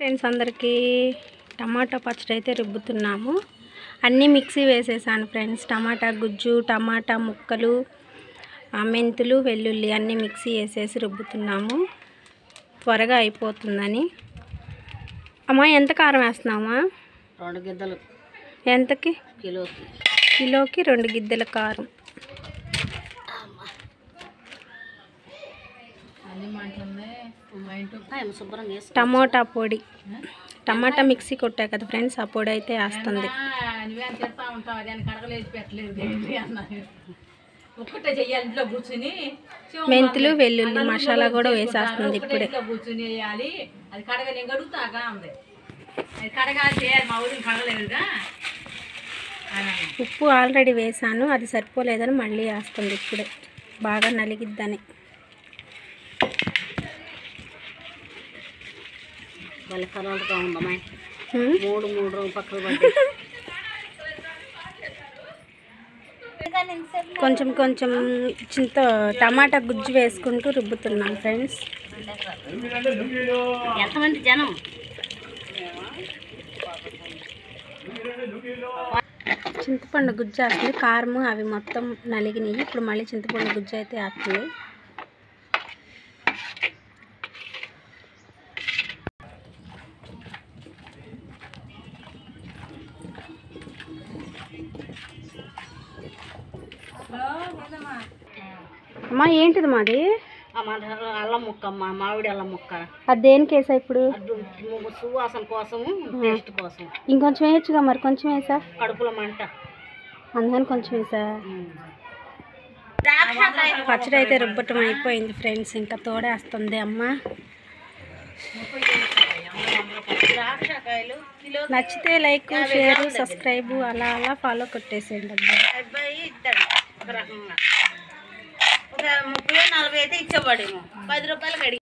Friends అందరికీ టమాటా పచ్చడి అయితే రుబ్బుతున్నాము. అన్నీ మిక్సీ వేసేసాను ఫ్రెండ్స్. టమాటా గుజ్జు, టమాటా ముక్కలు, మెంతులు, వెల్లుల్లి అన్నీ మిక్సీ వేసేసి రుబ్బుతున్నాము త్వరగా అయిపోతుందని. అమ్మా ఎంత కారం వేస్తున్నామా? 2 గిద్దలు. ఎంతకి? కిలోకి 2 గిద్దెల కారం. టమాటా పొడి, టమాటా మిక్సీ కొట్టా కదా ఫ్రెండ్స్, ఆ పొడి అయితే వేస్తుంది. మెంతులు, వెల్లుల్లి మసాలా కూడా వేసేస్తుంది ఇప్పుడే. ఉప్పు ఆల్రెడీ వేసాను, అది సరిపోలేదని మళ్ళీ వేస్తుంది ఇప్పుడే, బాగా నలిగిద్దని. కొంచెం కొంచెం టమాటా గుజ్జు వేసుకుంటూ రుబ్బుతున్నాం ఫ్రెండ్స్. ఎంతమంది జనం? చింతపండు గుజ్జు వేస్తుంది, కారము అవి మొత్తం నలిగినాయి. ఇప్పుడు మళ్ళీ చింతపండు గుజ్జు అయితే వేస్తుంది. అమ్మా ఏంటిది మాది? అల్లం ముక్క అమ్మా, మామిడి అల్లం ముక్క. అది దేనికి వేసా ఇప్పుడు? సువాసన కోసం, టేస్ట్ కోసం. ఇంకొంచెం వేయచ్చుగా, మరి కొంచెం వేసా. కడుపులో మంట అందుకని కొంచెం వేసా. పచ్చడి అయితే రుబ్బటం అయిపోయింది ఫ్రెండ్స్, ఇంకా తోడేస్తుంది అమ్మ. నచ్చితే లైక్, షేర్, సబ్స్క్రైబ్ అలా అలా ఫాలో కొట్టేసేయండి అబ్బాయి. ఒక రకంగా ఒక 30-40 అయితే ఇచ్చేవాడేమో, 10 రూపాయలు కడిగి.